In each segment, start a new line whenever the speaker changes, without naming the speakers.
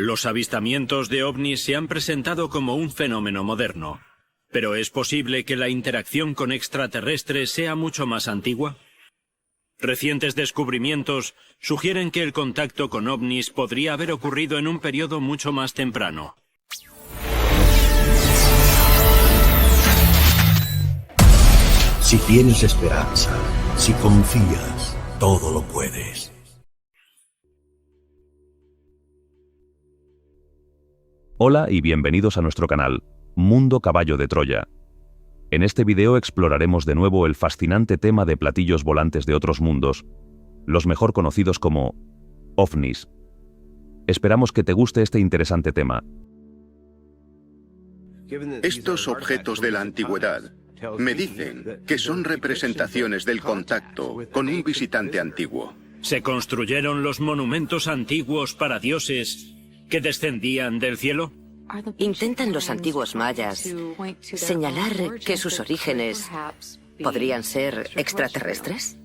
Los avistamientos de ovnis se han presentado como un fenómeno moderno, pero ¿es posible que la interacción con extraterrestres sea mucho más antigua? Recientes descubrimientos sugieren que el contacto con ovnis podría haber ocurrido en un periodo mucho más temprano.
Si tienes esperanza, si confías, todo lo puedes.
Hola y bienvenidos a nuestro canal, Mundo Caballo de Troya. En este video exploraremos de nuevo el fascinante tema de platillos volantes de otros mundos, los mejor conocidos como ovnis. Esperamos que te guste este interesante tema.
Estos objetos de la antigüedad me dicen que son representaciones del contacto con un visitante antiguo.
¿Se construyeron los monumentos antiguos para dioses que descendían del cielo?
¿Intentan los antiguos mayas señalar que sus orígenes podrían ser extraterrestres?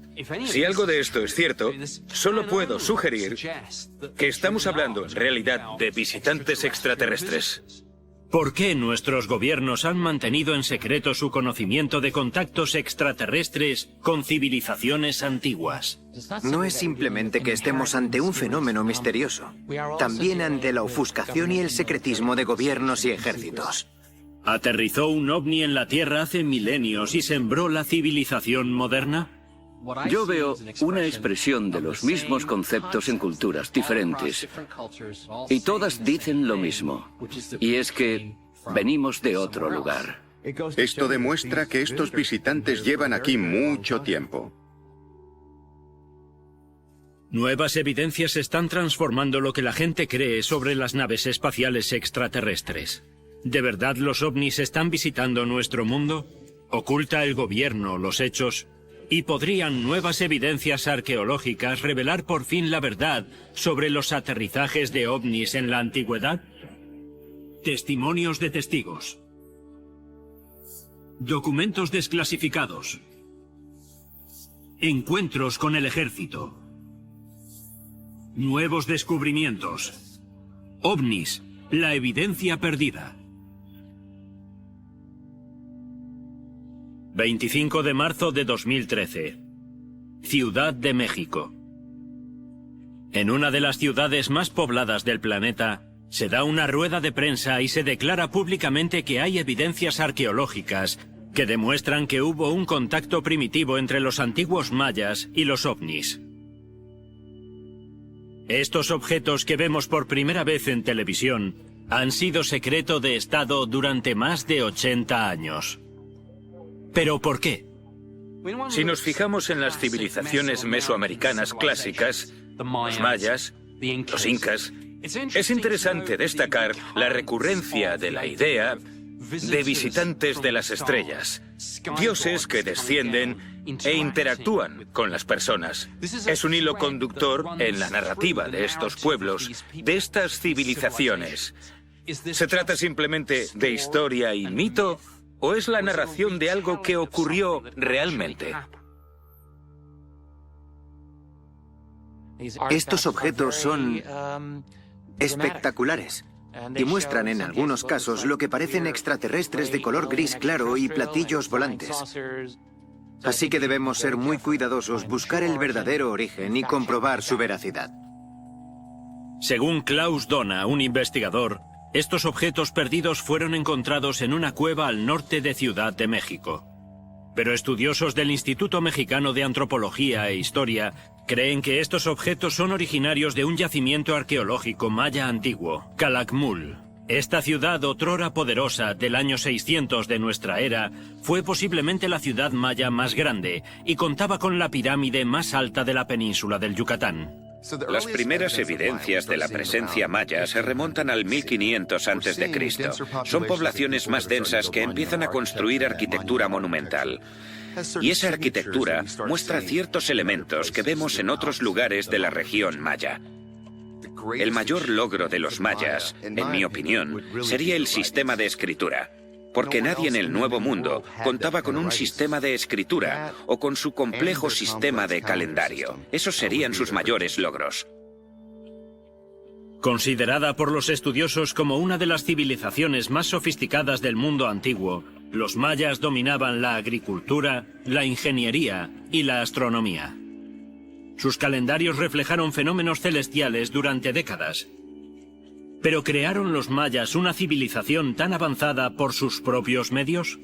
Si algo de esto es cierto, solo puedo sugerir que estamos hablando en realidad de visitantes extraterrestres.
¿Por qué nuestros gobiernos han mantenido en secreto su conocimiento de contactos extraterrestres con civilizaciones antiguas?
No es simplemente que estemos ante un fenómeno misterioso, también ante la ofuscación y el secretismo de gobiernos y ejércitos.
¿Aterrizó un ovni en la Tierra hace milenios y sembró la civilización moderna?
Yo veo una expresión de los mismos conceptos en culturas diferentes. Y todas dicen lo mismo. Y es que venimos de otro lugar.
Esto demuestra que estos visitantes llevan aquí mucho tiempo.
Nuevas evidencias están transformando lo que la gente cree sobre las naves espaciales extraterrestres. ¿De verdad los ovnis están visitando nuestro mundo? ¿Oculta el gobierno los hechos? ¿Y podrían nuevas evidencias arqueológicas revelar por fin la verdad sobre los aterrizajes de ovnis en la antigüedad? Testimonios de testigos. Documentos desclasificados. Encuentros con el ejército. Nuevos descubrimientos. Ovnis, la evidencia perdida. 25 de marzo de 2013. Ciudad de México. En una de las ciudades más pobladas del planeta, se da una rueda de prensa y se declara públicamente que hay evidencias arqueológicas que demuestran que hubo un contacto primitivo entre los antiguos mayas y los ovnis. Estos objetos que vemos por primera vez en televisión han sido secreto de Estado durante más de 80 años. ¿Pero por qué?
Si nos fijamos en las civilizaciones mesoamericanas clásicas, los mayas, los incas, es interesante destacar la recurrencia de la idea de visitantes de las estrellas, dioses que descienden e interactúan con las personas. Es un hilo conductor en la narrativa de estos pueblos, de estas civilizaciones. ¿Se trata simplemente de historia y mito? ¿O es la narración de algo que ocurrió realmente?
Estos objetos son espectaculares y muestran en algunos casos lo que parecen extraterrestres de color gris claro y platillos volantes. Así que debemos ser muy cuidadosos, buscar el verdadero origen y comprobar su veracidad.
Según Klaus Dona, un investigador, estos objetos perdidos fueron encontrados en una cueva al norte de Ciudad de México. Pero estudiosos del Instituto Mexicano de Antropología e Historia creen que estos objetos son originarios de un yacimiento arqueológico maya antiguo, Calakmul. Esta ciudad otrora poderosa del año 600 de nuestra era fue posiblemente la ciudad maya más grande y contaba con la pirámide más alta de la península del Yucatán.
Las primeras evidencias de la presencia maya se remontan al 1500 a.C. Son poblaciones más densas que empiezan a construir arquitectura monumental. Y esa arquitectura muestra ciertos elementos que vemos en otros lugares de la región maya. El mayor logro de los mayas, en mi opinión, sería el sistema de escritura. Porque nadie en el Nuevo Mundo contaba con un sistema de escritura o con su complejo sistema de calendario. Esos serían sus mayores logros.
Considerada por los estudiosos como una de las civilizaciones más sofisticadas del mundo antiguo, los mayas dominaban la agricultura, la ingeniería y la astronomía. Sus calendarios reflejaron fenómenos celestiales durante décadas. ¿Pero crearon los mayas una civilización tan avanzada por sus propios medios?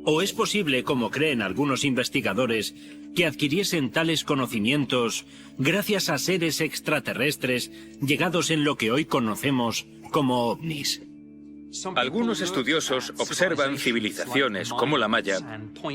¿O es posible, como creen algunos investigadores, que adquiriesen tales conocimientos gracias a seres extraterrestres llegados en lo que hoy conocemos como ovnis?
Algunos estudiosos observan civilizaciones como la maya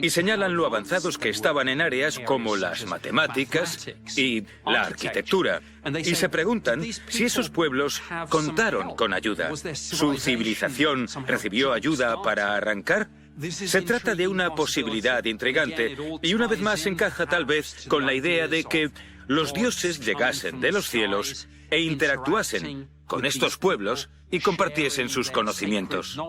y señalan lo avanzados que estaban en áreas como las matemáticas y la arquitectura. Y se preguntan si esos pueblos contaron con ayuda. ¿Su civilización recibió ayuda para arrancar? Se trata de una posibilidad intrigante y una vez más encaja tal vez con la idea de que los dioses llegasen de los cielos e interactuasen con estos pueblos y compartiesen sus conocimientos.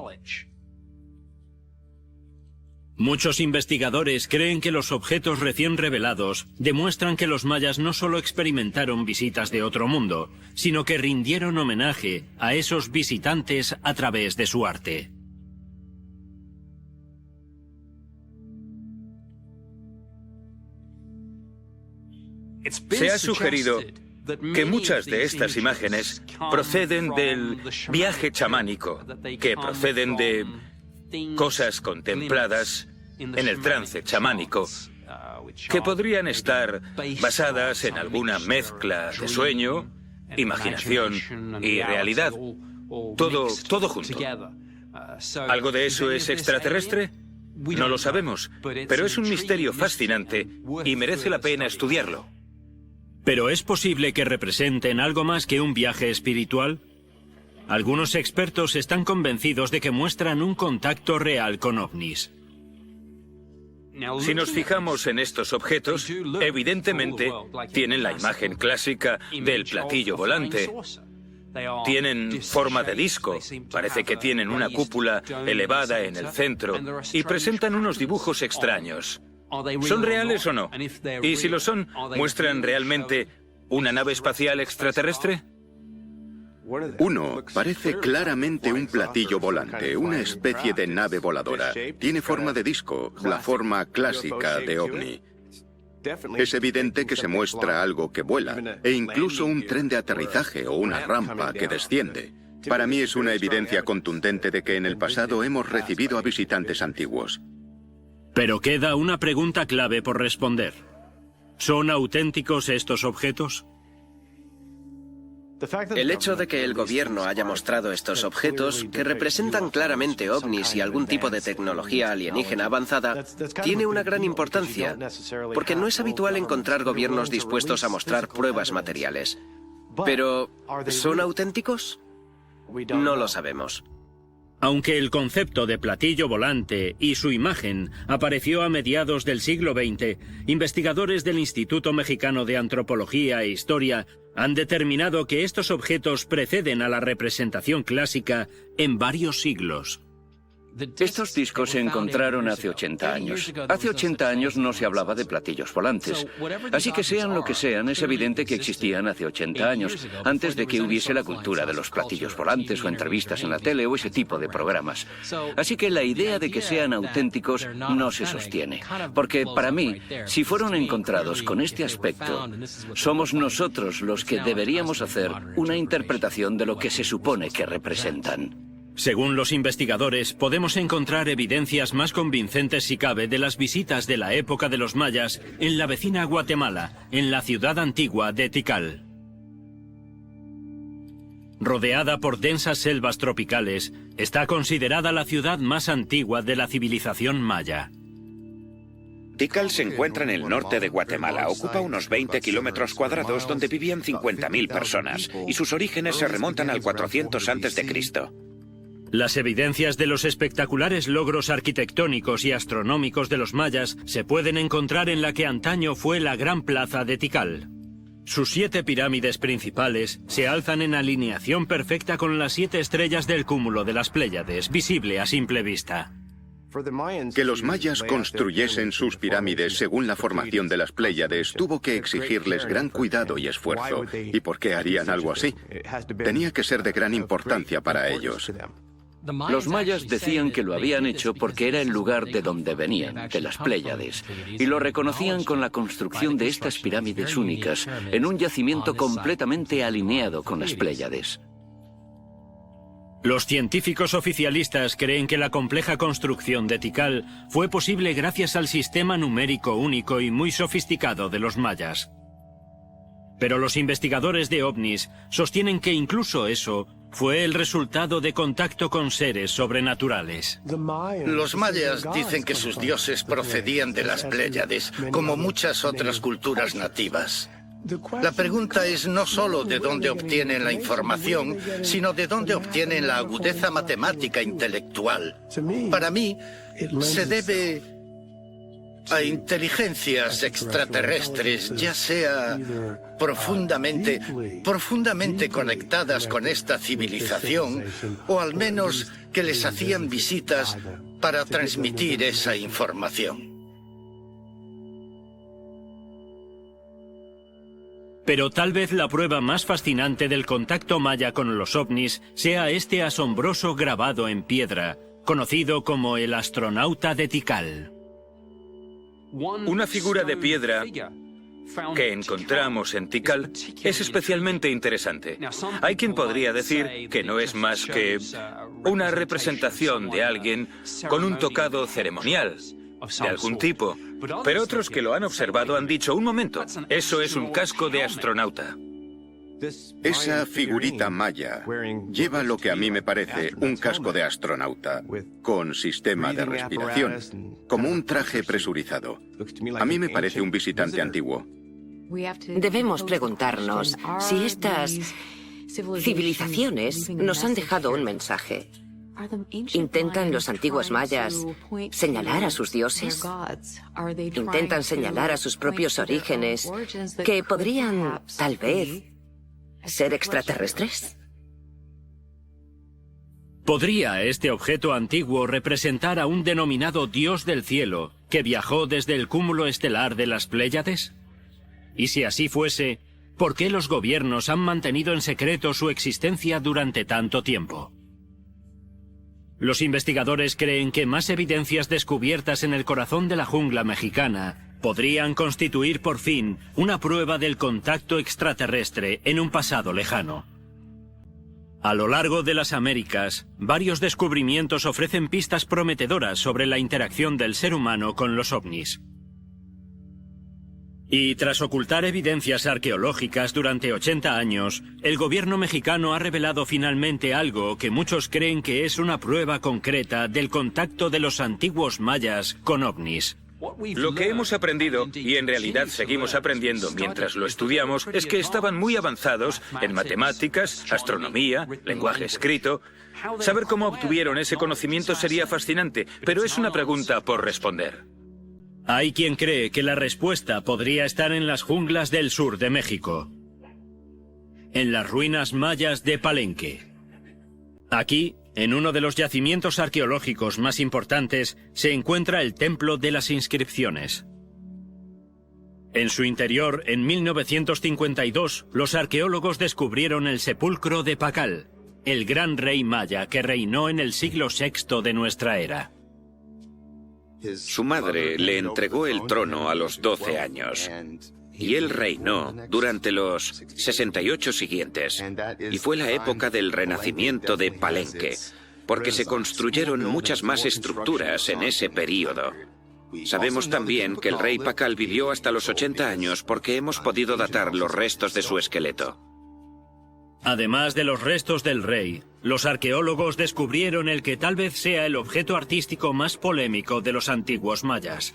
Muchos investigadores creen que los objetos recién revelados demuestran que los mayas no solo experimentaron visitas de otro mundo, sino que rindieron homenaje a esos visitantes a través de su arte.
Se ha sugerido que muchas de estas imágenes proceden del viaje chamánico, que proceden de cosas contempladas en el trance chamánico, que podrían estar basadas en alguna mezcla de sueño, imaginación y realidad. Todo junto. ¿Algo de eso es extraterrestre? No lo sabemos, pero es un misterio fascinante y merece la pena estudiarlo.
¿Pero es posible que representen algo más que un viaje espiritual? Algunos expertos están convencidos de que muestran un contacto real con ovnis.
Si nos fijamos en estos objetos, evidentemente tienen la imagen clásica del platillo volante. Tienen forma de disco, parece que tienen una cúpula elevada en el centro y presentan unos dibujos extraños. ¿Son reales o no? Y si lo son, ¿muestran realmente una nave espacial extraterrestre?
Uno parece claramente un platillo volante, una especie de nave voladora. Tiene forma de disco, la forma clásica de ovni. Es evidente que se muestra algo que vuela, e incluso un tren de aterrizaje o una rampa que desciende. Para mí es una evidencia contundente de que en el pasado hemos recibido a visitantes antiguos.
Pero queda una pregunta clave por responder. ¿Son auténticos estos objetos?
El hecho de que el gobierno haya mostrado estos objetos, que representan claramente ovnis y algún tipo de tecnología alienígena avanzada, tiene una gran importancia, porque no es habitual encontrar gobiernos dispuestos a mostrar pruebas materiales. Pero, ¿son auténticos? No lo sabemos.
Aunque el concepto de platillo volante y su imagen apareció a mediados del siglo XX, investigadores del Instituto Mexicano de Antropología e Historia han determinado que estos objetos preceden a la representación clásica en varios siglos.
Estos discos se encontraron hace 80 años. Hace 80 años no se hablaba de platillos volantes. Así que sean lo que sean, es evidente que existían hace 80 años, antes de que hubiese la cultura de los platillos volantes o entrevistas en la tele o ese tipo de programas. Así que la idea de que sean auténticos no se sostiene. Porque para mí, si fueron encontrados con este aspecto, somos nosotros los que deberíamos hacer una interpretación de lo que se supone que representan.
Según los investigadores, podemos encontrar evidencias más convincentes si cabe de las visitas de la época de los mayas en la vecina Guatemala, en la ciudad antigua de Tikal. Rodeada por densas selvas tropicales, está considerada la ciudad más antigua de la civilización maya.
Tikal se encuentra en el norte de Guatemala, ocupa unos 20 kilómetros cuadrados donde vivían 50.000 personas, y sus orígenes se remontan al 400 a.C.
Las evidencias de los espectaculares logros arquitectónicos y astronómicos de los mayas se pueden encontrar en la que antaño fue la gran plaza de Tikal. Sus 7 pirámides principales se alzan en alineación perfecta con las 7 estrellas del cúmulo de las Pléyades, visible a simple vista.
Que los mayas construyesen sus pirámides según la formación de las Pléyades tuvo que exigirles gran cuidado y esfuerzo. ¿Y por qué harían algo así? Tenía que ser de gran importancia para ellos.
Los mayas decían que lo habían hecho porque era el lugar de donde venían, de las Pléyades, y lo reconocían con la construcción de estas pirámides únicas en un yacimiento completamente alineado con las Pléyades.
Los científicos oficialistas creen que la compleja construcción de Tikal fue posible gracias al sistema numérico único y muy sofisticado de los mayas. Pero los investigadores de ovnis sostienen que incluso eso fue el resultado de contacto con seres sobrenaturales.
Los mayas dicen que sus dioses procedían de las Pléyades, como muchas otras culturas nativas. La pregunta es no solo de dónde obtienen la información, sino de dónde obtienen la agudeza matemática intelectual. Para mí, se debe a inteligencias extraterrestres, ya sea profundamente conectadas con esta civilización, o al menos que les hacían visitas para transmitir esa información.
Pero tal vez la prueba más fascinante del contacto maya con los ovnis sea este asombroso grabado en piedra, conocido como el astronauta de Tikal.
Una figura de piedra que encontramos en Tikal es especialmente interesante. Hay quien podría decir que no es más que una representación de alguien con un tocado ceremonial de algún tipo, pero otros que lo han observado han dicho, un momento, eso es un casco de astronauta.
Esa figurita maya lleva lo que a mí me parece un casco de astronauta, con sistema de respiración, como un traje presurizado. A mí me parece un visitante antiguo.
Debemos preguntarnos si estas civilizaciones nos han dejado un mensaje. ¿Intentan los antiguos mayas señalar a sus dioses? ¿Intentan señalar a sus propios orígenes que podrían, tal vez, ser extraterrestres?
¿Podría este objeto antiguo representar a un denominado dios del cielo que viajó desde el cúmulo estelar de las Pléyades? Y si así fuese, ¿por qué los gobiernos han mantenido en secreto su existencia durante tanto tiempo? Los investigadores creen que más evidencias descubiertas en el corazón de la jungla mexicana podrían constituir por fin una prueba del contacto extraterrestre en un pasado lejano. A lo largo de las Américas, varios descubrimientos ofrecen pistas prometedoras sobre la interacción del ser humano con los ovnis. Y tras ocultar evidencias arqueológicas durante 80 años, el gobierno mexicano ha revelado finalmente algo que muchos creen que es una prueba concreta del contacto de los antiguos mayas con ovnis.
Lo que hemos aprendido, y en realidad seguimos aprendiendo mientras lo estudiamos, es que estaban muy avanzados en matemáticas, astronomía, lenguaje escrito. Saber cómo obtuvieron ese conocimiento sería fascinante, pero es una pregunta por responder.
Hay quien cree que la respuesta podría estar en las junglas del sur de México, en las ruinas mayas de Palenque. Aquí, en uno de los yacimientos arqueológicos más importantes, se encuentra el Templo de las Inscripciones. En su interior, en 1952, los arqueólogos descubrieron el sepulcro de Pacal, el gran rey maya que reinó en el siglo VI de nuestra era.
Su madre le entregó el trono a los 12 años y él reinó durante los 68 siguientes, y fue la época del renacimiento de Palenque, porque se construyeron muchas más estructuras en ese período. Sabemos también que el rey Pacal vivió hasta los 80 años porque hemos podido datar los restos de su esqueleto.
Además de los restos del rey, los arqueólogos descubrieron el que tal vez sea el objeto artístico más polémico de los antiguos mayas.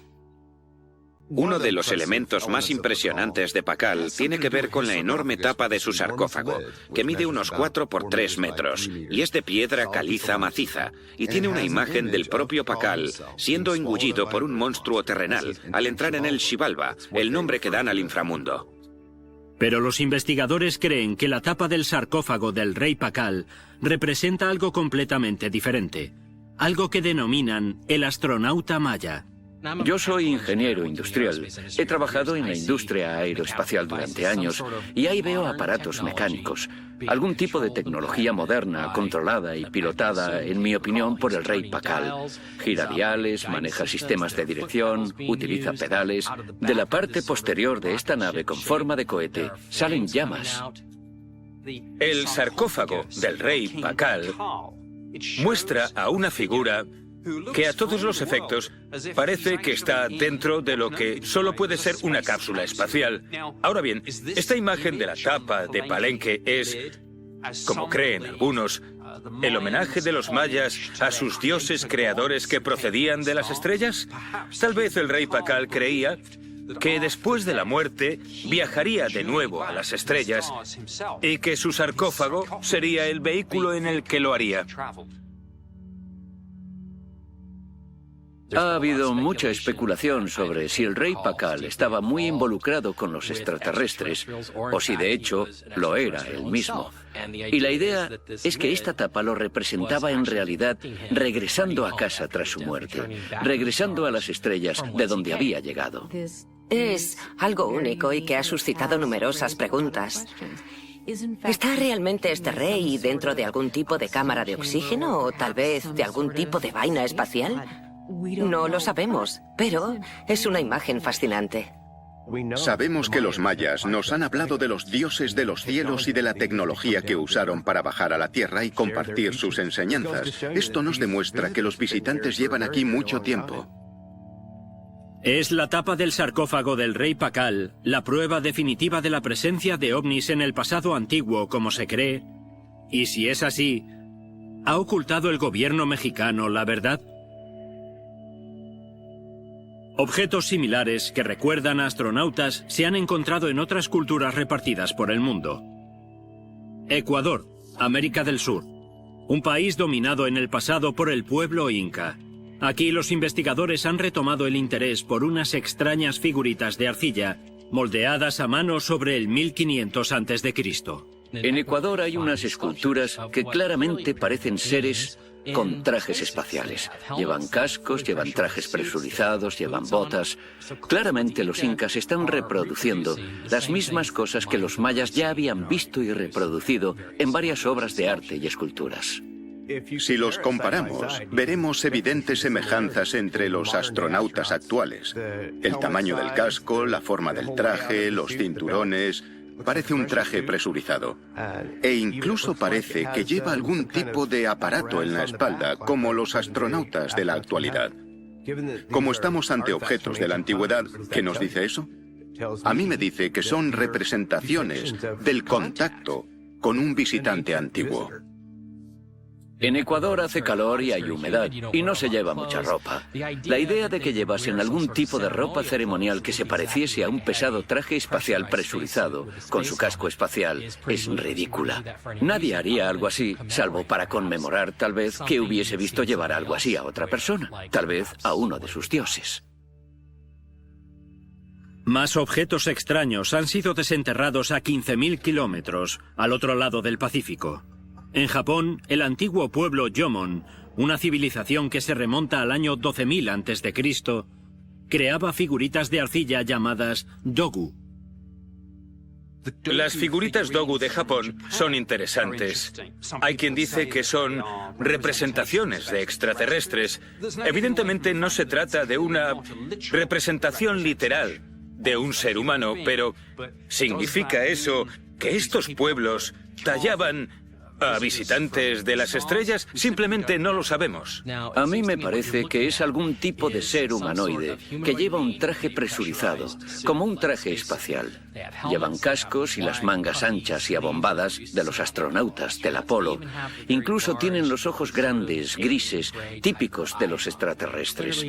Uno de los elementos más impresionantes de Pacal tiene que ver con la enorme tapa de su sarcófago, que mide unos 4 por 3 metros, y es de piedra caliza maciza, y tiene una imagen del propio Pacal siendo engullido por un monstruo terrenal al entrar en el Xibalba, el nombre que dan al inframundo.
Pero los investigadores creen que la tapa del sarcófago del rey Pacal representa algo completamente diferente. algo que denominan el astronauta maya.
Yo soy ingeniero industrial. He trabajado en la industria aeroespacial durante años y ahí veo aparatos mecánicos. Algún tipo de tecnología moderna, controlada y pilotada, en mi opinión, por el rey Pakal. Gira diales, maneja sistemas de dirección, utiliza pedales. De la parte posterior de esta nave con forma de cohete salen llamas.
El sarcófago del rey Pakal muestra a una figura que a todos los efectos parece que está dentro de lo que solo puede ser una cápsula espacial. Ahora bien, esta imagen de la tapa de Palenque es, como creen algunos, el homenaje de los mayas a sus dioses creadores que procedían de las estrellas. Tal vez el rey Pakal creía que después de la muerte viajaría de nuevo a las estrellas y que su sarcófago sería el vehículo en el que lo haría.
Ha habido mucha especulación sobre si el rey Pakal estaba muy involucrado con los extraterrestres o si de hecho lo era él mismo. Y la idea es que esta tapa lo representaba en realidad regresando a casa tras su muerte, regresando a las estrellas de donde había llegado.
Es algo único y que ha suscitado numerosas preguntas. ¿Está realmente este rey dentro de algún tipo de cámara de oxígeno o tal vez de algún tipo de vaina espacial? No lo sabemos, pero es una imagen fascinante.
Sabemos que los mayas nos han hablado de los dioses de los cielos y de la tecnología que usaron para bajar a la Tierra y compartir sus enseñanzas. Esto nos demuestra que los visitantes llevan aquí mucho tiempo.
¿Es la tapa del sarcófago del rey Pakal la prueba definitiva de la presencia de ovnis en el pasado antiguo, como se cree? Y si es así, ¿ha ocultado el gobierno mexicano la verdad? Objetos similares que recuerdan a astronautas se han encontrado en otras culturas repartidas por el mundo. Ecuador, América del Sur. Un país dominado en el pasado por el pueblo inca. Aquí los investigadores han retomado el interés por unas extrañas figuritas de arcilla, moldeadas a mano sobre el 1500 a.C.
En Ecuador hay unas esculturas que claramente parecen seres con trajes espaciales. Llevan cascos, llevan trajes presurizados, llevan botas. Claramente los incas están reproduciendo las mismas cosas que los mayas ya habían visto y reproducido en varias obras de arte y esculturas.
Si los comparamos, veremos evidentes semejanzas entre los astronautas actuales. El tamaño del casco, la forma del traje, los cinturones. Parece un traje presurizado. E incluso parece que lleva algún tipo de aparato en la espalda, como los astronautas de la actualidad. Como estamos ante objetos de la antigüedad, ¿qué nos dice eso? A mí me dice que son representaciones del contacto con un visitante antiguo.
En Ecuador hace calor y hay humedad, y no se lleva mucha ropa. La idea de que llevasen algún tipo de ropa ceremonial que se pareciese a un pesado traje espacial presurizado, con su casco espacial, es ridícula. Nadie haría algo así, salvo para conmemorar, tal vez, que hubiese visto llevar algo así a otra persona, tal vez a uno de sus dioses.
Más objetos extraños han sido desenterrados a 15.000 kilómetros, al otro lado del Pacífico. En Japón, el antiguo pueblo Jomon, una civilización que se remonta al año 12.000 a.C., creaba figuritas de arcilla llamadas dogu.
Las figuritas dogu de Japón son interesantes. Hay quien dice que son representaciones de extraterrestres. Evidentemente no se trata de una representación literal de un ser humano, pero ¿significa eso que estos pueblos tallaban a visitantes de las estrellas? Simplemente no lo sabemos.
A mí me parece que es algún tipo de ser humanoide que lleva un traje presurizado, como un traje espacial. Llevan cascos y las mangas anchas y abombadas de los astronautas del Apolo. Incluso tienen los ojos grandes, grises, típicos de los extraterrestres.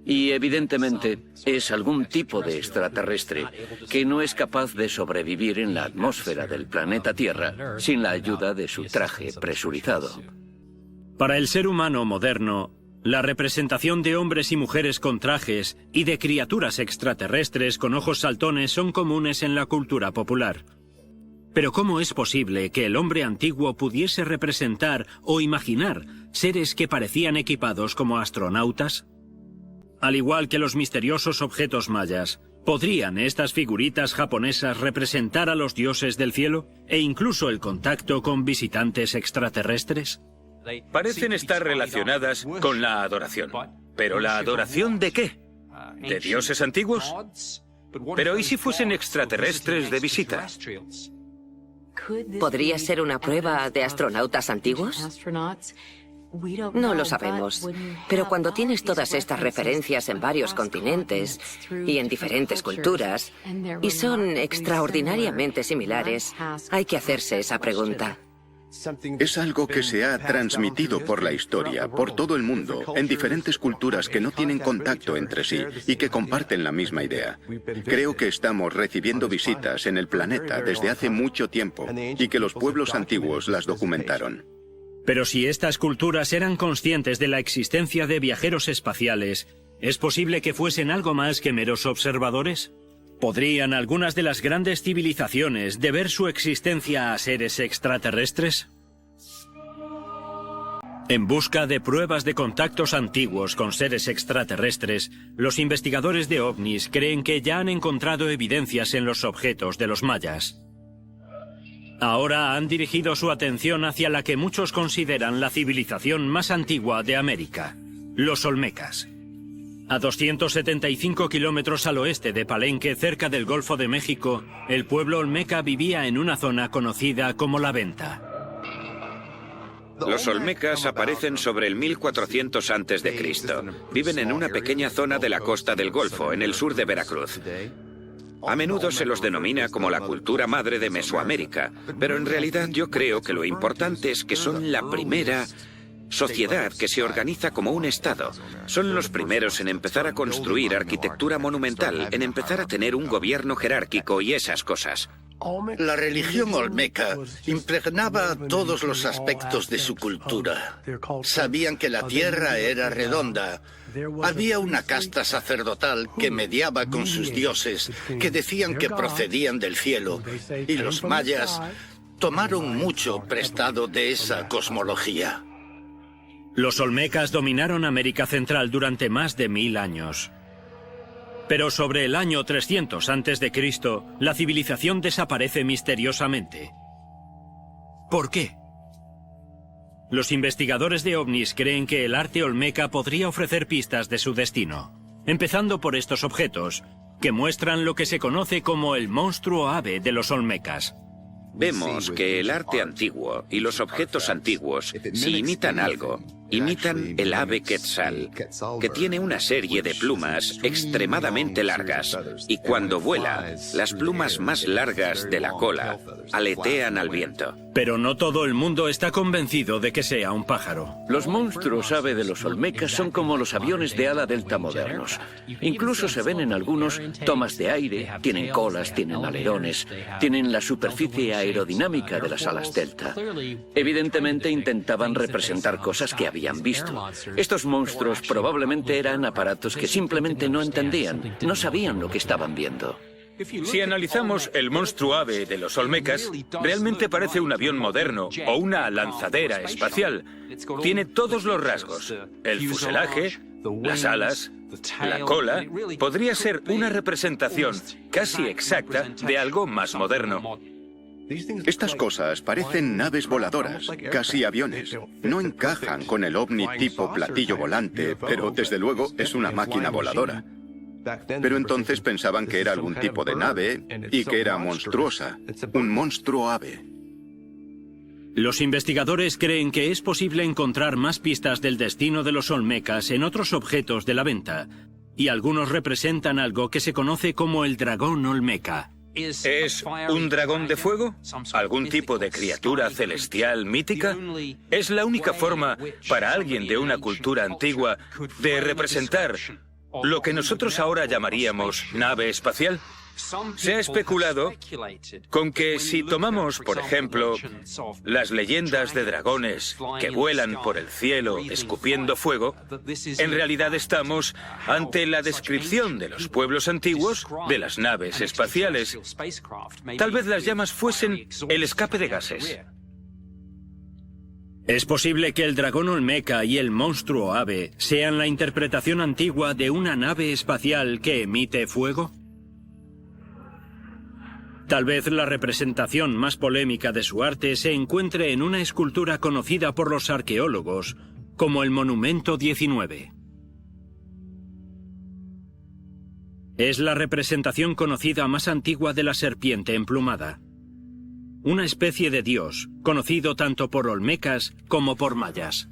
Y evidentemente es algún tipo de extraterrestre que no es capaz de sobrevivir en la atmósfera del planeta Tierra sin la ayuda de su traje presurizado.
Para el ser humano moderno, la representación de hombres y mujeres con trajes y de criaturas extraterrestres con ojos saltones son comunes en la cultura popular. Pero ¿cómo es posible que el hombre antiguo pudiese representar o imaginar seres que parecían equipados como astronautas? Al igual que los misteriosos objetos mayas, ¿podrían estas figuritas japonesas representar a los dioses del cielo e incluso el contacto con visitantes extraterrestres?
Parecen estar relacionadas con la adoración. ¿Pero la adoración de qué? ¿De dioses antiguos? Pero ¿y si fuesen extraterrestres de visita?
¿Podría ser una prueba de astronautas antiguos? No lo sabemos, pero cuando tienes todas estas referencias en varios continentes y en diferentes culturas, y son extraordinariamente similares, hay que hacerse esa pregunta.
Es algo que se ha transmitido por la historia, por todo el mundo, en diferentes culturas que no tienen contacto entre sí y que comparten la misma idea. Creo que estamos recibiendo visitas en el planeta desde hace mucho tiempo y que los pueblos antiguos las documentaron.
Pero si estas culturas eran conscientes de la existencia de viajeros espaciales, ¿es posible que fuesen algo más que meros observadores? ¿Podrían algunas de las grandes civilizaciones deber su existencia a seres extraterrestres? En busca de pruebas de contactos antiguos con seres extraterrestres, los investigadores de ovnis creen que ya han encontrado evidencias en los objetos de los mayas. Ahora han dirigido su atención hacia la que muchos consideran la civilización más antigua de América, los olmecas. A 275 kilómetros al oeste de Palenque, cerca del Golfo de México, el pueblo olmeca vivía en una zona conocida como La Venta.
Los olmecas aparecen sobre el 1400 a.C. Viven en una pequeña zona de la costa del Golfo, en el sur de Veracruz. A menudo se los denomina como la cultura madre de Mesoamérica, pero en realidad yo creo que lo importante es que son la primera sociedad que se organiza como un Estado. Son los primeros en empezar a construir arquitectura monumental, en empezar a tener un gobierno jerárquico y esas cosas.
La religión olmeca impregnaba todos los aspectos de su cultura. Sabían que la tierra era redonda. Había una casta sacerdotal que mediaba con sus dioses, que decían que procedían del cielo, y los mayas tomaron mucho prestado de esa cosmología.
Los olmecas dominaron América Central durante más de 1000 años. Pero sobre el año 300 a.C., la civilización desaparece misteriosamente. ¿Por qué? Los investigadores de ovnis creen que el arte olmeca podría ofrecer pistas de su destino, empezando por estos objetos, que muestran lo que se conoce como el monstruo ave de los olmecas.
Vemos que el arte antiguo y los objetos antiguos, si imitan algo, imitan el ave quetzal, que tiene una serie de plumas extremadamente largas, y cuando vuela, las plumas más largas de la cola aletean al viento.
Pero no todo el mundo está convencido de que sea un pájaro.
Los monstruos ave de los olmecas son como los aviones de ala delta modernos. Incluso se ven en algunos tomas de aire, tienen colas, tienen alerones, tienen la superficie aerodinámica de las alas delta. Evidentemente intentaban representar cosas que habían visto. Estos monstruos probablemente eran aparatos que simplemente no entendían, no sabían lo que estaban viendo.
Si analizamos el monstruo ave de los olmecas, realmente parece un avión moderno o una lanzadera espacial. Tiene todos los rasgos. El fuselaje, las alas, la cola. Podría ser una representación casi exacta de algo más moderno.
Estas cosas parecen naves voladoras, casi aviones. No encajan con el ovni tipo platillo volante, pero desde luego es una máquina voladora. Pero entonces pensaban que era algún tipo de nave y que era monstruosa, un monstruo ave.
Los investigadores creen que es posible encontrar más pistas del destino de los olmecas en otros objetos de La Venta, y algunos representan algo que se conoce como el dragón olmeca.
¿Es un dragón de fuego? ¿Algún tipo de criatura celestial mítica? ¿Es la única forma para alguien de una cultura antigua de representar lo que nosotros ahora llamaríamos nave espacial? Se ha especulado con que si tomamos, por ejemplo, las leyendas de dragones que vuelan por el cielo escupiendo fuego, en realidad estamos ante la descripción de los pueblos antiguos de las naves espaciales. Tal vez las llamas fuesen el escape de gases.
¿Es posible que el dragón olmeca y el monstruo ave sean la interpretación antigua de una nave espacial que emite fuego? Tal vez la representación más polémica de su arte se encuentre en una escultura conocida por los arqueólogos como el Monumento 19. Es la representación conocida más antigua de la serpiente emplumada. Una especie de dios, conocido tanto por olmecas como por mayas.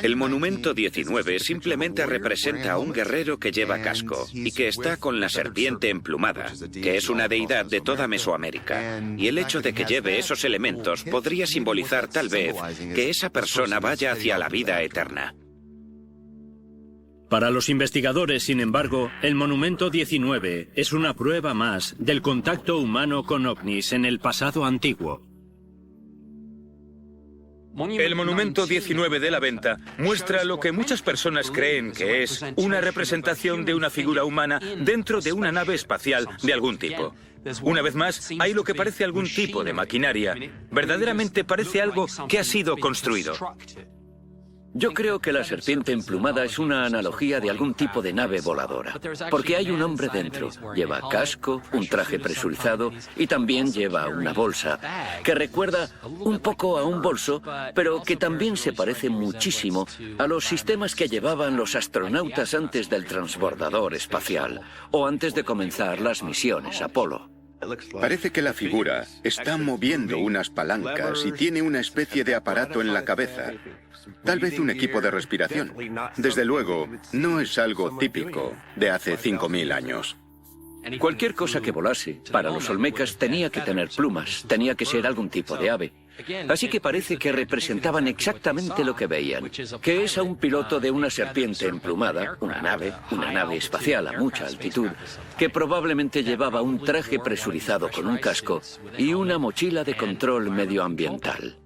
El Monumento 19 simplemente representa a un guerrero que lleva casco y que está con la serpiente emplumada, que es una deidad de toda Mesoamérica. Y el hecho de que lleve esos elementos podría simbolizar tal vez que esa persona vaya hacia la vida eterna.
Para los investigadores, sin embargo, el Monumento 19 es una prueba más del contacto humano con ovnis en el pasado antiguo.
El Monumento 19 de la Venta muestra lo que muchas personas creen que es una representación de una figura humana dentro de una nave espacial de algún tipo. Una vez más, hay lo que parece algún tipo de maquinaria. Verdaderamente parece algo que ha sido construido.
Yo creo que la serpiente emplumada es una analogía de algún tipo de nave voladora, porque hay un hombre dentro. Lleva casco, un traje presurizado y también lleva una bolsa, que recuerda un poco a un bolso, pero que también se parece muchísimo a los sistemas que llevaban los astronautas antes del transbordador espacial o antes de comenzar las misiones Apolo.
Parece que la figura está moviendo unas palancas y tiene una especie de aparato en la cabeza. Tal vez un equipo de respiración. Desde luego, no es algo típico de hace 5000 años.
Cualquier cosa que volase, para los olmecas tenía que tener plumas, tenía que ser algún tipo de ave. Así que parece que representaban exactamente lo que veían, que es a un piloto de una serpiente emplumada, una nave espacial a mucha altitud, que probablemente llevaba un traje presurizado con un casco y una mochila de control medioambiental.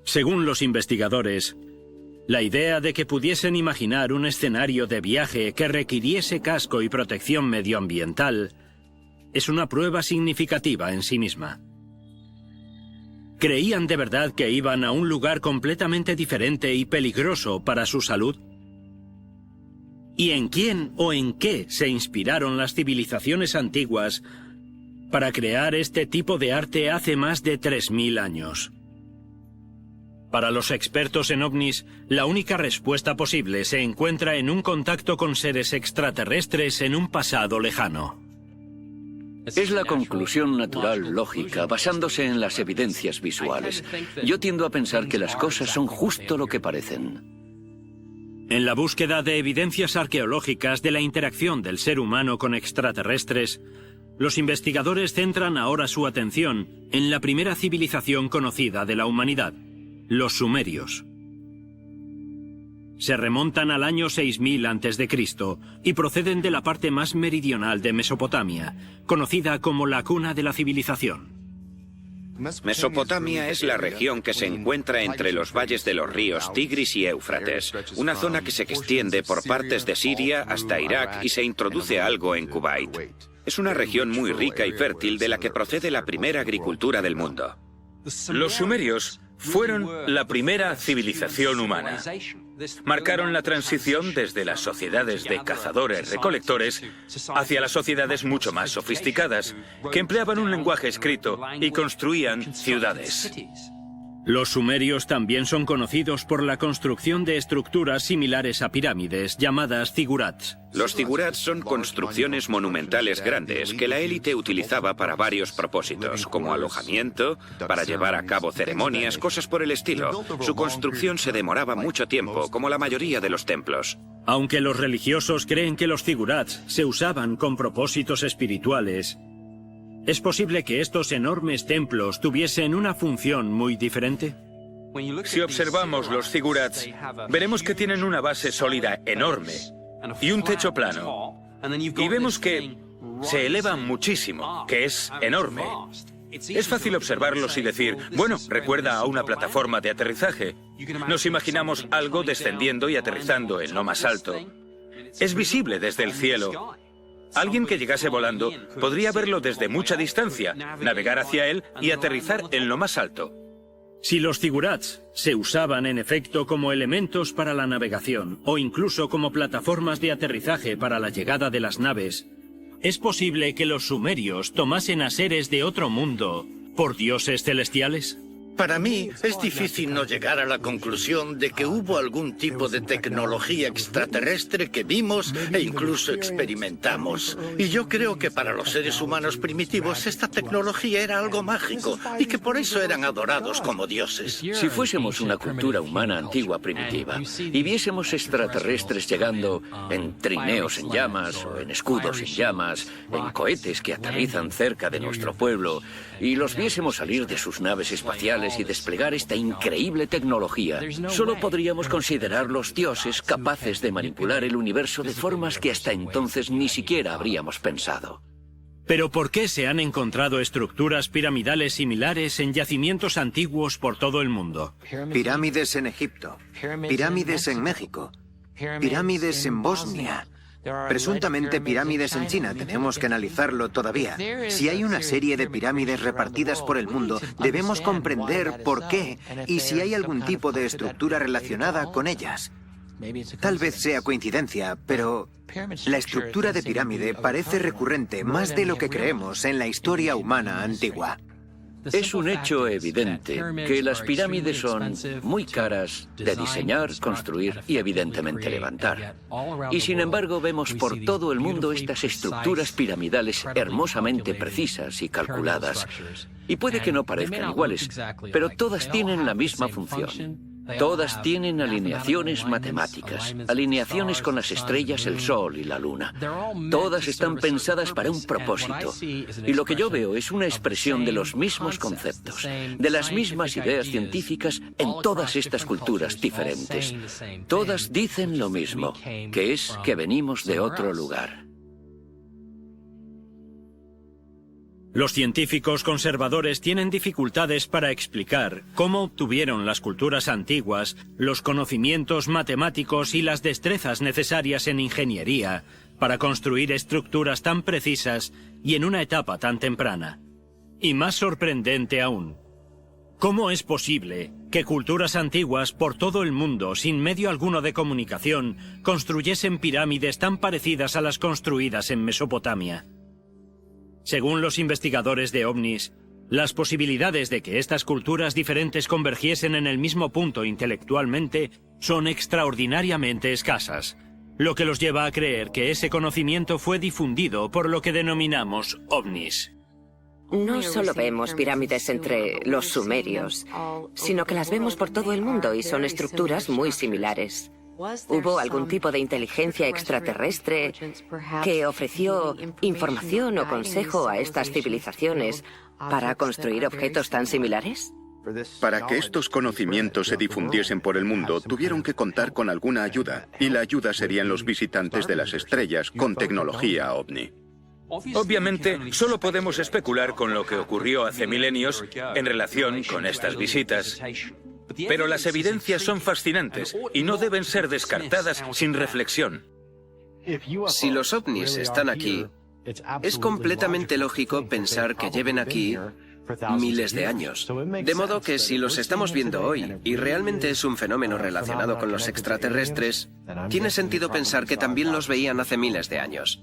Según los investigadores, la idea de que pudiesen imaginar un escenario de viaje que requiriese casco y protección medioambiental es una prueba significativa en sí misma. ¿Creían de verdad que iban a un lugar completamente diferente y peligroso para su salud? ¿Y en quién o en qué se inspiraron las civilizaciones antiguas para crear este tipo de arte hace más de 3000 años? Para los expertos en ovnis, la única respuesta posible se encuentra en un contacto con seres extraterrestres en un pasado lejano.
Es la conclusión natural lógica, basándose en las evidencias visuales. Yo tiendo a pensar que las cosas son justo lo que parecen.
En la búsqueda de evidencias arqueológicas de la interacción del ser humano con extraterrestres, los investigadores centran ahora su atención en la primera civilización conocida de la humanidad, los sumerios. Se remontan al año 6000 a.C. y proceden de la parte más meridional de Mesopotamia, conocida como la cuna de la civilización.
Mesopotamia es la región que se encuentra entre los valles de los ríos Tigris y Éufrates, una zona que se extiende por partes de Siria hasta Irak y se introduce algo en Kuwait. Es una región muy rica y fértil de la que procede la primera agricultura del mundo.
Los sumerios fueron la primera civilización humana. Marcaron la transición desde las sociedades de cazadores-recolectores hacia las sociedades mucho más sofisticadas, que empleaban un lenguaje escrito y construían ciudades.
Los sumerios también son conocidos por la construcción de estructuras similares a pirámides, llamadas zigurats.
Los zigurats son construcciones monumentales grandes que la élite utilizaba para varios propósitos, como alojamiento, para llevar a cabo ceremonias, cosas por el estilo. Su construcción se demoraba mucho tiempo, como la mayoría de los templos.
Aunque los religiosos creen que los zigurats se usaban con propósitos espirituales, ¿es posible que estos enormes templos tuviesen una función muy diferente?
Si observamos los zigurats, veremos que tienen una base sólida enorme y un techo plano. Y vemos que se eleva muchísimo, que es enorme. Es fácil observarlos y decir, bueno, recuerda a una plataforma de aterrizaje. Nos imaginamos algo descendiendo y aterrizando en lo más alto. Es visible desde el cielo. Alguien que llegase volando podría verlo desde mucha distancia, navegar hacia él y aterrizar en lo más alto.
Si los zigurats se usaban en efecto como elementos para la navegación o incluso como plataformas de aterrizaje para la llegada de las naves, ¿es posible que los sumerios tomasen a seres de otro mundo por dioses celestiales?
Para mí, es difícil no llegar a la conclusión de que hubo algún tipo de tecnología extraterrestre que vimos e incluso experimentamos. Y yo creo que para los seres humanos primitivos esta tecnología era algo mágico y que por eso eran adorados como dioses.
Si fuésemos una cultura humana antigua primitiva y viésemos extraterrestres llegando en trineos en llamas o en escudos en llamas, en cohetes que aterrizan cerca de nuestro pueblo, y los viésemos salir de sus naves espaciales y desplegar esta increíble tecnología, solo podríamos considerarlos dioses capaces de manipular el universo de formas que hasta entonces ni siquiera habríamos pensado.
¿Pero por qué se han encontrado estructuras piramidales similares en yacimientos antiguos por todo el mundo?
Pirámides en Egipto, pirámides en México, pirámides en Bosnia, presuntamente pirámides en China. Tenemos que analizarlo todavía. Si hay una serie de pirámides repartidas por el mundo, debemos comprender por qué y si hay algún tipo de estructura relacionada con ellas. Tal vez sea coincidencia, pero la estructura de pirámide parece recurrente más de lo que creemos en la historia humana antigua.
Es un hecho evidente que las pirámides son muy caras de diseñar, construir y evidentemente levantar. Y sin embargo vemos por todo el mundo estas estructuras piramidales hermosamente precisas y calculadas. Y puede que no parezcan iguales, pero todas tienen la misma función. Todas tienen alineaciones matemáticas, alineaciones con las estrellas, el sol y la luna. Todas están pensadas para un propósito. Y lo que yo veo es una expresión de los mismos conceptos, de las mismas ideas científicas en todas estas culturas diferentes. Todas dicen lo mismo, que es que venimos de otro lugar.
Los científicos conservadores tienen dificultades para explicar cómo obtuvieron las culturas antiguas los conocimientos matemáticos y las destrezas necesarias en ingeniería para construir estructuras tan precisas y en una etapa tan temprana. Y más sorprendente aún, ¿cómo es posible que culturas antiguas por todo el mundo, sin medio alguno de comunicación, construyesen pirámides tan parecidas a las construidas en Mesopotamia? Según los investigadores de ovnis, las posibilidades de que estas culturas diferentes convergiesen en el mismo punto intelectualmente son extraordinariamente escasas, lo que los lleva a creer que ese conocimiento fue difundido por lo que denominamos ovnis.
No solo vemos pirámides entre los sumerios, sino que las vemos por todo el mundo y son estructuras muy similares. ¿Hubo algún tipo de inteligencia extraterrestre que ofreció información o consejo a estas civilizaciones para construir objetos tan similares?
Para que estos conocimientos se difundiesen por el mundo, tuvieron que contar con alguna ayuda, y la ayuda serían los visitantes de las estrellas con tecnología ovni.
Obviamente, solo podemos especular con lo que ocurrió hace milenios en relación con estas visitas. Pero las evidencias son fascinantes y no deben ser descartadas sin reflexión.
Si los ovnis están aquí, es completamente lógico pensar que lleven aquí miles de años. De modo que si los estamos viendo hoy y realmente es un fenómeno relacionado con los extraterrestres, tiene sentido pensar que también los veían hace miles de años.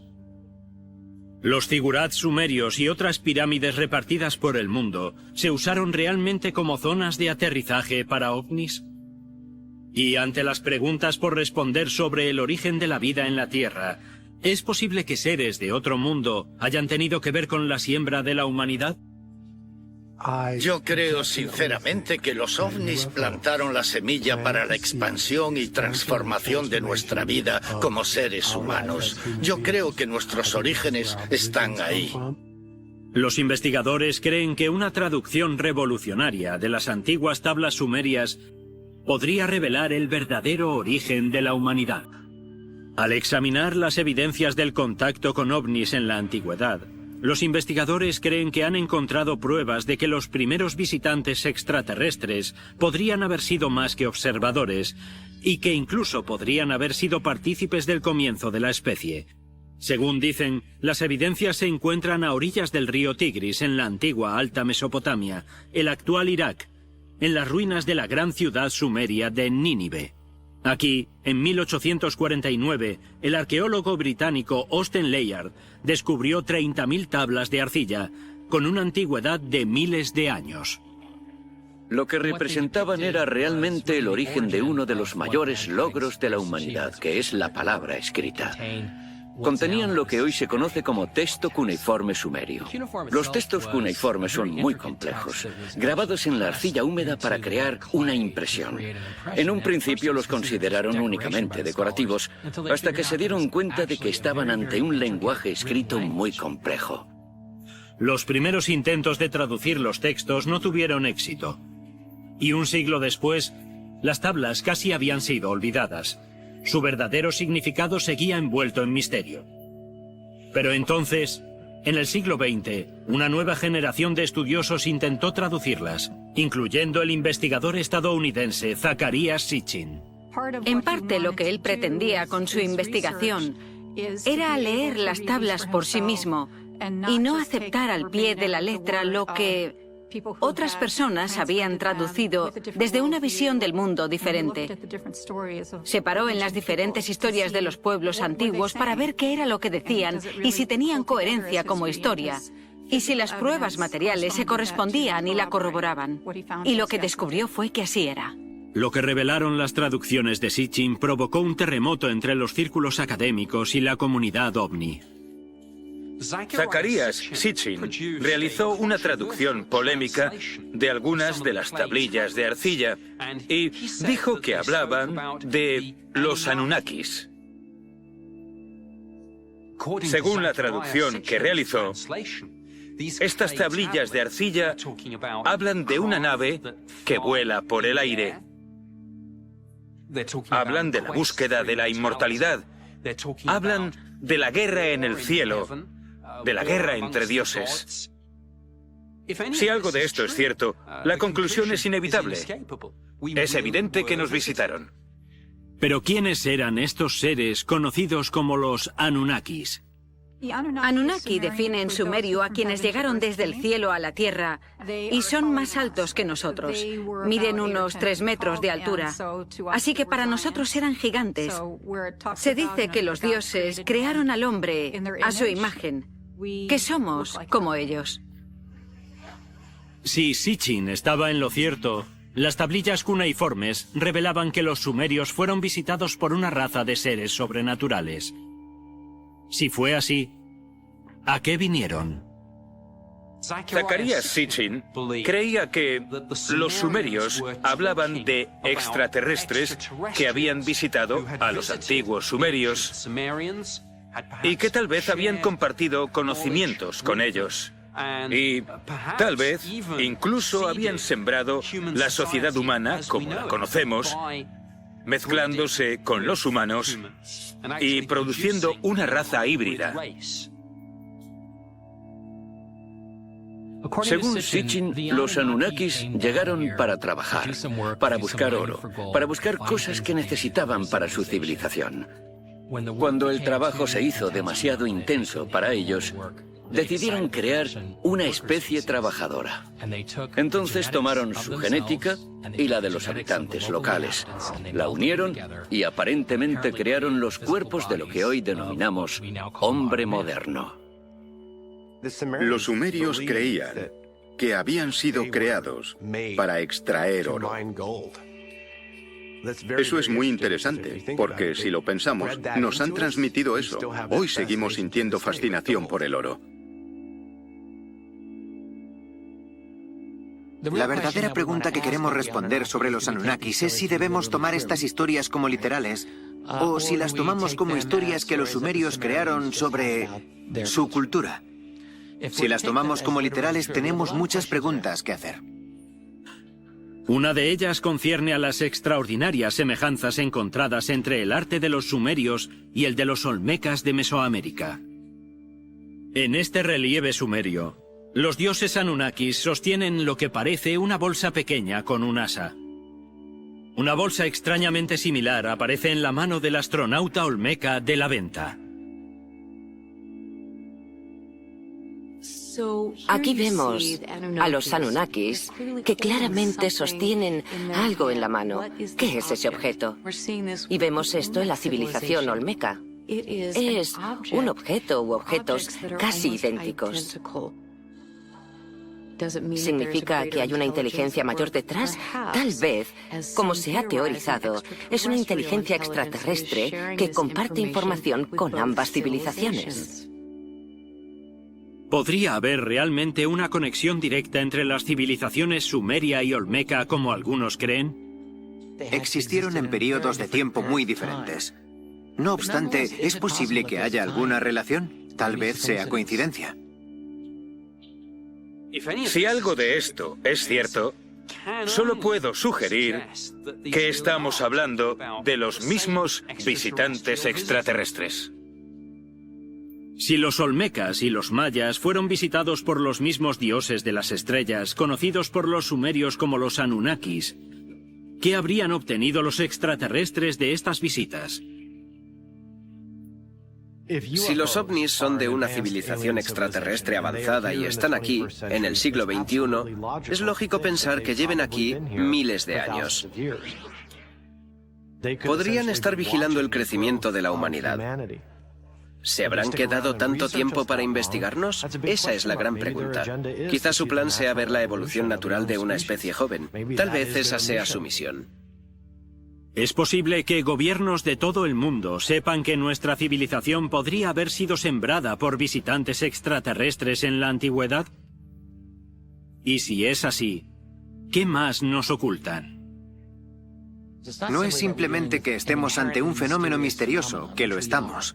Los zigurats sumerios y otras pirámides repartidas por el mundo se usaron realmente como zonas de aterrizaje para ovnis. Y ante las preguntas por responder sobre el origen de la vida en la Tierra, ¿es posible que seres de otro mundo hayan tenido que ver con la siembra de la humanidad?
Yo creo sinceramente que los ovnis plantaron la semilla para la expansión y transformación de nuestra vida como seres humanos. Yo creo que nuestros orígenes están ahí.
Los investigadores creen que una traducción revolucionaria de las antiguas tablas sumerias podría revelar el verdadero origen de la humanidad. Al examinar las evidencias del contacto con ovnis en la antigüedad, los investigadores creen que han encontrado pruebas de que los primeros visitantes extraterrestres podrían haber sido más que observadores y que incluso podrían haber sido partícipes del comienzo de la especie. Según dicen, las evidencias se encuentran a orillas del río Tigris en la antigua Alta Mesopotamia, el actual Irak, en las ruinas de la gran ciudad sumeria de Nínive. Aquí, en 1849, el arqueólogo británico Austen Layard descubrió 30.000 tablas de arcilla, con una antigüedad de miles de años.
Lo que representaban era realmente el origen de uno de los mayores logros de la humanidad, que es la palabra escrita. Contenían lo que hoy se conoce como texto cuneiforme sumerio. Los textos cuneiformes son muy complejos, grabados en la arcilla húmeda para crear una impresión. En un principio los consideraron únicamente decorativos, hasta que se dieron cuenta de que estaban ante un lenguaje escrito muy complejo.
Los primeros intentos de traducir los textos no tuvieron éxito. Y un siglo después, las tablas casi habían sido olvidadas. Su verdadero significado seguía envuelto en misterio. Pero entonces, en el siglo XX, una nueva generación de estudiosos intentó traducirlas, incluyendo el investigador estadounidense Zecharia Sitchin.
En parte lo que él pretendía con su investigación era leer las tablas por sí mismo y no aceptar al pie de la letra lo que otras personas habían traducido desde una visión del mundo diferente. Se paró en las diferentes historias de los pueblos antiguos para ver qué era lo que decían y si tenían coherencia como historia, y si las pruebas materiales se correspondían y la corroboraban. Y lo que descubrió fue que así era.
Lo que revelaron las traducciones de Sitchin provocó un terremoto entre los círculos académicos y la comunidad ovni.
Zecharia Sitchin realizó una traducción polémica de algunas de las tablillas de arcilla y dijo que hablaban de los Anunnakis. Según la traducción que realizó, estas tablillas de arcilla hablan de una nave que vuela por el aire. Hablan de la búsqueda de la inmortalidad. Hablan de la guerra en el cielo, de la guerra entre dioses. Si algo de esto es cierto, la conclusión es inevitable. Es evidente que nos visitaron.
Pero ¿quiénes eran estos seres conocidos como los Anunnakis?
Anunnaki define en sumerio a quienes llegaron desde el cielo a la tierra y son más altos que nosotros. Miden unos 3 metros de altura. Así que para nosotros eran gigantes. Se dice que los dioses crearon al hombre a su imagen, que somos como ellos.
Si Sitchin estaba en lo cierto, las tablillas cuneiformes revelaban que los sumerios fueron visitados por una raza de seres sobrenaturales. Si fue así, ¿a qué vinieron?
Zecharia Sitchin creía que los sumerios hablaban de extraterrestres que habían visitado a los antiguos sumerios y que tal vez habían compartido conocimientos con ellos. Y tal vez incluso habían sembrado la sociedad humana como la conocemos, mezclándose con los humanos y produciendo una raza híbrida.
Según Sitchin, los Anunnakis llegaron para trabajar, para buscar oro, para buscar cosas que necesitaban para su civilización. Cuando el trabajo se hizo demasiado intenso para ellos, decidieron crear una especie trabajadora. Entonces tomaron su genética y la de los habitantes locales, la unieron y aparentemente crearon los cuerpos de lo que hoy denominamos hombre moderno.
Los sumerios creían que habían sido creados para extraer oro. Eso es muy interesante, porque si lo pensamos, nos han transmitido eso. Hoy seguimos sintiendo fascinación por el oro.
La verdadera pregunta que queremos responder sobre los Anunnakis es si debemos tomar estas historias como literales o si las tomamos como historias que los sumerios crearon sobre su cultura. Si las tomamos como literales, tenemos muchas preguntas que hacer.
Una de ellas concierne a las extraordinarias semejanzas encontradas entre el arte de los sumerios y el de los olmecas de Mesoamérica. En este relieve sumerio, los dioses Anunnakis sostienen lo que parece una bolsa pequeña con un asa. Una bolsa extrañamente similar aparece en la mano del astronauta olmeca de la Venta.
Aquí vemos a los Anunnakis que claramente sostienen algo en la mano. ¿Qué es ese objeto? Y vemos esto en la civilización olmeca. Es un objeto u objetos casi idénticos. ¿Significa que hay una inteligencia mayor detrás? Tal vez, como se ha teorizado, es una inteligencia extraterrestre que comparte información con ambas civilizaciones.
¿Podría haber realmente una conexión directa entre las civilizaciones sumeria y olmeca como algunos creen?
Existieron en periodos de tiempo muy diferentes. No obstante, ¿es posible que haya alguna relación? Tal vez sea coincidencia.
Si algo de esto es cierto, solo puedo sugerir que estamos hablando de los mismos visitantes extraterrestres.
Si los olmecas y los mayas fueron visitados por los mismos dioses de las estrellas, conocidos por los sumerios como los Anunnakis, ¿qué habrían obtenido los extraterrestres de estas visitas?
Si los ovnis son de una civilización extraterrestre avanzada y están aquí, en el siglo XXI, es lógico pensar que lleven aquí miles de años. Podrían estar vigilando el crecimiento de la humanidad. ¿Se habrán quedado tanto tiempo para investigarnos? Esa es la gran pregunta. Quizá su plan sea ver la evolución natural de una especie joven. Tal vez esa sea su misión.
¿Es posible que gobiernos de todo el mundo sepan que nuestra civilización podría haber sido sembrada por visitantes extraterrestres en la antigüedad? Y si es así, ¿qué más nos ocultan?
No es simplemente que estemos ante un fenómeno misterioso, que lo estamos.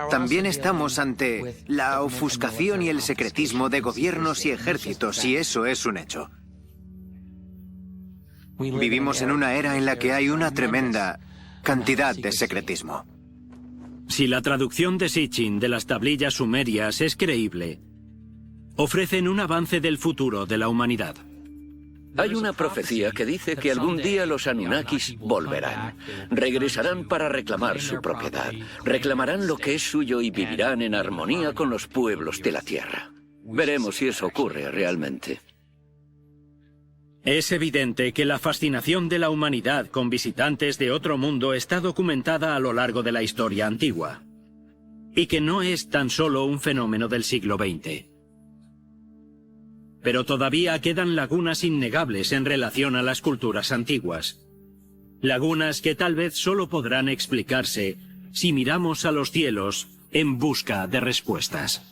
También estamos ante la ofuscación y el secretismo de gobiernos y ejércitos, y eso es un hecho. Vivimos en una era en la que hay una tremenda cantidad de secretismo.
Si la traducción de Sitchin de las tablillas sumerias es creíble, ofrecen un avance del futuro de la humanidad.
Hay una profecía que dice que algún día los Anunnakis volverán. Regresarán para reclamar su propiedad. Reclamarán lo que es suyo y vivirán en armonía con los pueblos de la Tierra. Veremos si eso ocurre realmente.
Es evidente que la fascinación de la humanidad con visitantes de otro mundo está documentada a lo largo de la historia antigua. Y que no es tan solo un fenómeno del siglo XX. Pero todavía quedan lagunas innegables en relación a las culturas antiguas. Lagunas que tal vez solo podrán explicarse si miramos a los cielos en busca de respuestas.